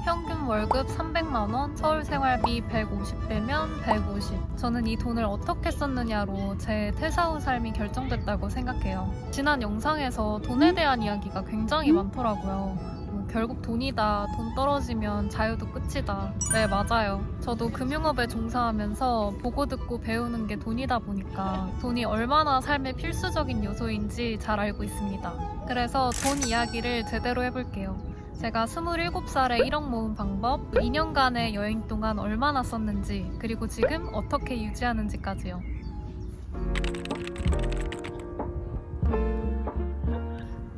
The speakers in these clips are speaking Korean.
평균 월급 300만원, 서울 생활비 150대면 150. 저는 이 돈을 어떻게 썼느냐로 제 퇴사 후 삶이 결정됐다고 생각해요. 지난 영상에서 돈에 대한 이야기가 굉장히 많더라고요. 결국 돈이다, 돈 떨어지면 자유도 끝이다. 네, 맞아요. 저도 금융업에 종사하면서 보고 듣고 배우는 게 돈이다 보니까 돈이 얼마나 삶의 필수적인 요소인지 잘 알고 있습니다. 그래서 돈 이야기를 제대로 해볼게요. 제가 27살에 1억 모은 방법, 2년간의 여행 동안 얼마나 썼는지, 그리고 지금 어떻게 유지하는지까지요.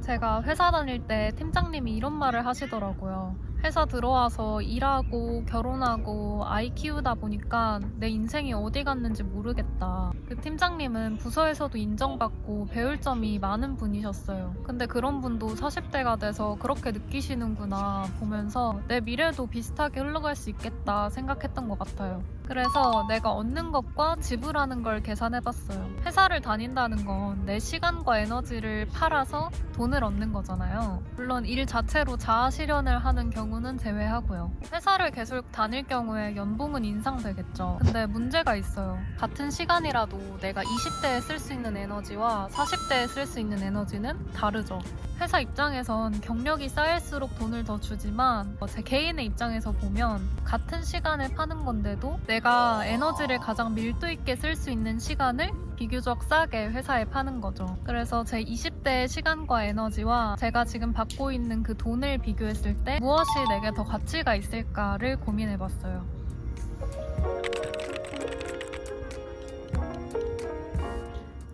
제가 회사 다닐 때 팀장님이 이런 말을 하시더라고요. 회사 들어와서 일하고 결혼하고 아이 키우다 보니까 내 인생이 어디 갔는지 모르겠다. 그 팀장님은 부서에서도 인정받고 배울 점이 많은 분이셨어요. 근데 그런 분도 40대가 돼서 그렇게 느끼시는구나 보면서 내 미래도 비슷하게 흘러갈 수 있겠다 생각했던 것 같아요. 그래서 내가 얻는 것과 지불하는 걸 계산해봤어요. 회사를 다닌다는 건 내 시간과 에너지를 팔아서 돈을 얻는 거잖아요. 물론 일 자체로 자아 실현을 하는 경우는 제외하고요. 회사를 계속 다닐 경우에 연봉은 인상되겠죠. 근데 문제가 있어요. 같은 시간이라도 내가 20대에 쓸 수 있는 에너지와 40대에 쓸 수 있는 에너지는 다르죠. 회사 입장에선 경력이 쌓일수록 돈을 더 주지만 제 개인의 입장에서 보면 같은 시간을 파는 건데도 내가 에너지를 가장 밀도 있게 쓸 수 있는 시간을 비교적 싸게 회사에 파는 거죠. 그래서 제 20대의 시간과 에너지와 제가 지금 받고 있는 그 돈을 비교했을 때 무엇이 내게 더 가치가 있을까를 고민해봤어요.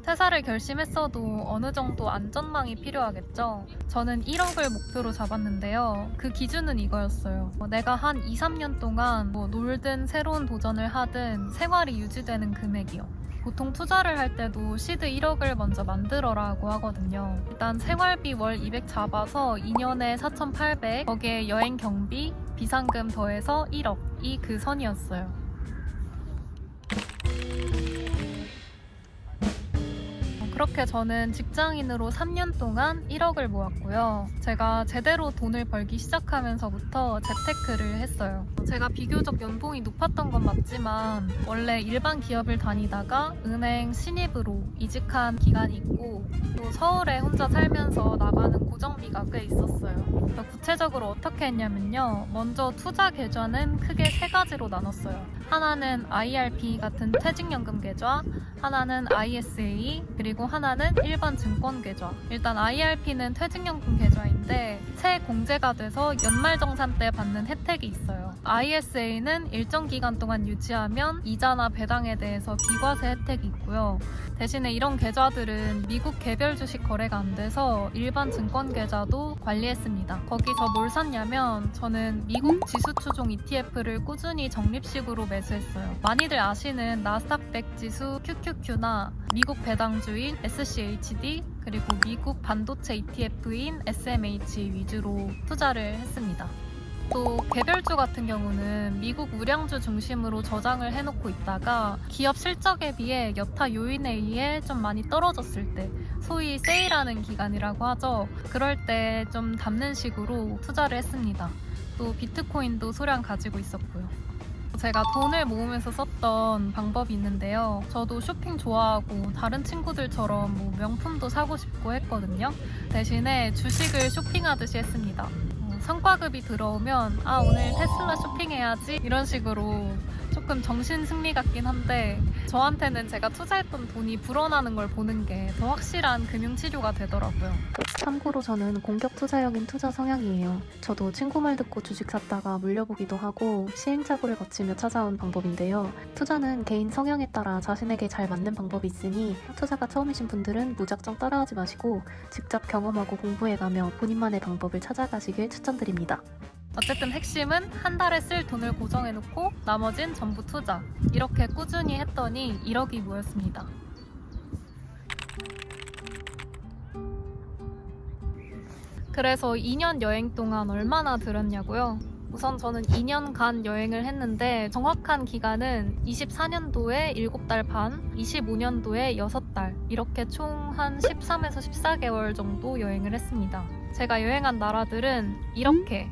퇴사를 결심했어도 어느 정도 안전망이 필요하겠죠. 저는 1억을 목표로 잡았는데요. 그 기준은 이거였어요. 내가 한 2, 3년 동안 놀든 새로운 도전을 하든 생활이 유지되는 금액이요. 보통 투자를 할 때도 시드 1억을 먼저 만들어라고 하거든요. 일단 생활비 월 200 잡아서 2년에 4,800, 거기에 여행 경비, 비상금 더해서 1억이 그 선이었어요. 그렇게 저는 직장인으로 3년 동안 1억을 모았고요. 제가 제대로 돈을 벌기 시작하면서부터 재테크를 했어요. 제가 비교적 연봉이 높았던 건 맞지만 원래 일반 기업을 다니다가 은행 신입으로 이직한 기간이 있고 또 서울에 혼자 살면서 나가는 고정비가 꽤 있었어요. 구체적으로 어떻게 했냐면요. 먼저 투자 계좌는 크게 세 가지로 나눴어요. 하나는 IRP 같은 퇴직연금 계좌, 하나는 ISA, 그리고 하나는 일반 증권 계좌. 일단 IRP는 퇴직연금 계좌인데 새 공제가 돼서 연말정산 때 받는 혜택이 있어요. ISA는 일정 기간 동안 유지하면 이자나 배당에 대해서 비과세 혜택이 있고요. 대신에 이런 계좌들은 미국 개별 주식 거래가 안 돼서 일반 증권 계좌도 관리했습니다. 거기서 뭘 샀냐면 저는 미국 지수 추종 ETF를 꾸준히 적립식으로 매수했어요. 많이들 아시는 나스닥 100 지수 QQQ나 미국 배당주인 SCHD 그리고 미국 반도체 ETF인 SMH 위주로 투자를 했습니다. 또 개별주 같은 경우는 미국 우량주 중심으로 저장을 해놓고 있다가 기업 실적에 비해 여타 요인에 의해 좀 많이 떨어졌을 때 소위 세일하는 기간이라고 하죠. 그럴 때 좀 담는 식으로 투자를 했습니다. 또 비트코인도 소량 가지고 있었고요. 제가 돈을 모으면서 썼던 방법이 있는데요. 저도 쇼핑 좋아하고 다른 친구들처럼 명품도 사고 싶고 했거든요. 대신에 주식을 쇼핑하듯이 했습니다. 성과급이 들어오면 오늘 테슬라 쇼핑해야지 이런 식으로 조금 정신 승리 같긴 한데 저한테는 제가 투자했던 돈이 불어나는 걸 보는 게 더 확실한 금융치료가 되더라고요. 참고로 저는 공격 투자형인 투자 성향이에요. 저도 친구 말 듣고 주식 샀다가 물려보기도 하고 시행착오를 거치며 찾아온 방법인데요. 투자는 개인 성향에 따라 자신에게 잘 맞는 방법이 있으니 투자가 처음이신 분들은 무작정 따라하지 마시고 직접 경험하고 공부해가며 본인만의 방법을 찾아가시길 추천드립니다. 어쨌든 핵심은 한 달에 쓸 돈을 고정해놓고 나머진 전부 투자. 이렇게 꾸준히 했더니 1억이 모였습니다. 그래서 2년 여행 동안 얼마나 들었냐고요? 우선 저는 2년간 여행을 했는데 정확한 기간은 24년도에 7달 반, 25년도에 6달 이렇게 총 한 13에서 14개월 정도 여행을 했습니다. 제가 여행한 나라들은 이렇게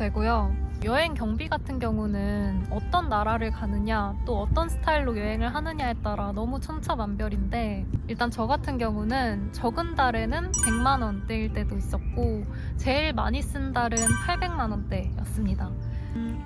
되고요. 여행 경비 같은 경우는 어떤 나라를 가느냐, 또 어떤 스타일로 여행을 하느냐에 따라 너무 천차만별인데, 일단 저 같은 경우는 적은 달에는 100만 원대일 때도 있었고 제일 많이 쓴 달은 800만 원대였습니다.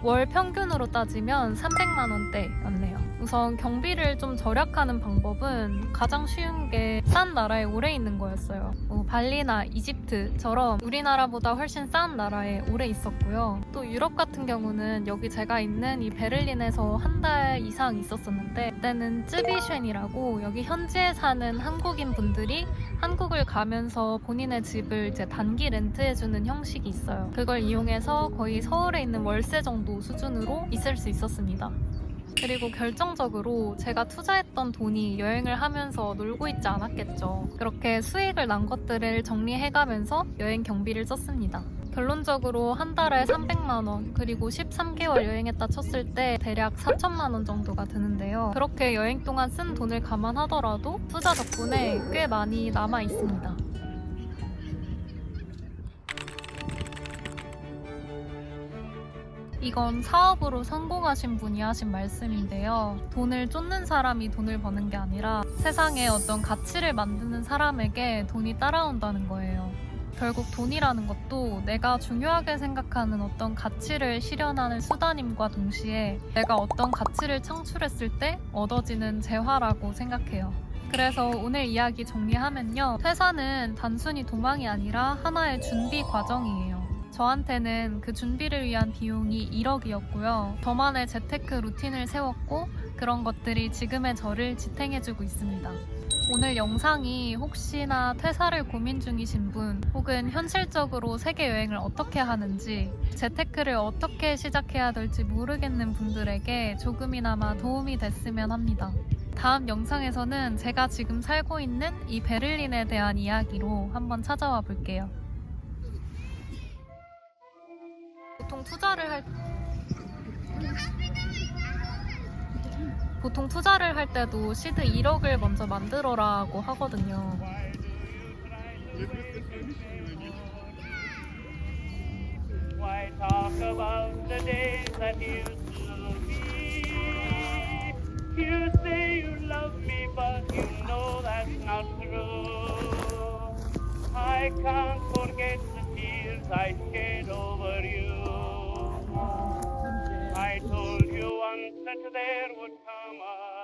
월 평균으로 따지면 300만 원대였네요. 우선 경비를 좀 절약하는 방법은 가장 쉬운 게 싼 나라에 오래 있는 거였어요. 발리나 이집트처럼 우리나라보다 훨씬 싼 나라에 오래 있었고요. 또 유럽 같은 경우는 여기 제가 있는 이 베를린에서 한 달 이상 있었었는데, 그때는 쯔비쉔이라고 여기 현지에 사는 한국인 분들이 한국을 가면서 본인의 집을 이제 단기 렌트해주는 형식이 있어요. 그걸 이용해서 거의 서울에 있는 월세 정도 수준으로 있을 수 있었습니다. 그리고 결정적으로 제가 투자했던 돈이 여행을 하면서 놀고 있지 않았겠죠. 그렇게 수익을 난 것들을 정리해가면서 여행 경비를 썼습니다. 결론적으로 한 달에 300만 원, 그리고 13개월 여행했다 쳤을 때 대략 4천만 원 정도가 드는데요. 그렇게 여행 동안 쓴 돈을 감안하더라도 투자 덕분에 꽤 많이 남아 있습니다. 이건 사업으로 성공하신 분이 하신 말씀인데요. 돈을 쫓는 사람이 돈을 버는 게 아니라 세상에 어떤 가치를 만드는 사람에게 돈이 따라온다는 거예요. 결국 돈이라는 것도 내가 중요하게 생각하는 어떤 가치를 실현하는 수단임과 동시에 내가 어떤 가치를 창출했을 때 얻어지는 재화라고 생각해요. 그래서 오늘 이야기 정리하면요. 퇴사는 단순히 도망이 아니라 하나의 준비 과정이에요. 저한테는 그 준비를 위한 비용이 1억이었고요. 저만의 재테크 루틴을 세웠고 그런 것들이 지금의 저를 지탱해주고 있습니다. 오늘 영상이 혹시나 퇴사를 고민 중이신 분, 혹은 현실적으로 세계 여행을 어떻게 하는지, 재테크를 어떻게 시작해야 될지 모르겠는 분들에게 조금이나마 도움이 됐으면 합니다. 다음 영상에서는 제가 지금 살고 있는 이 베를린에 대한 이야기로 한번 찾아와 볼게요. 보통 투자를 할 때도 시드 1억을 먼저 만들어라고 하거든요. Why talk about the days that used to be? You say you love me, but you know that's not true. I can't forget the tears I shed over you. I told you once that there would come a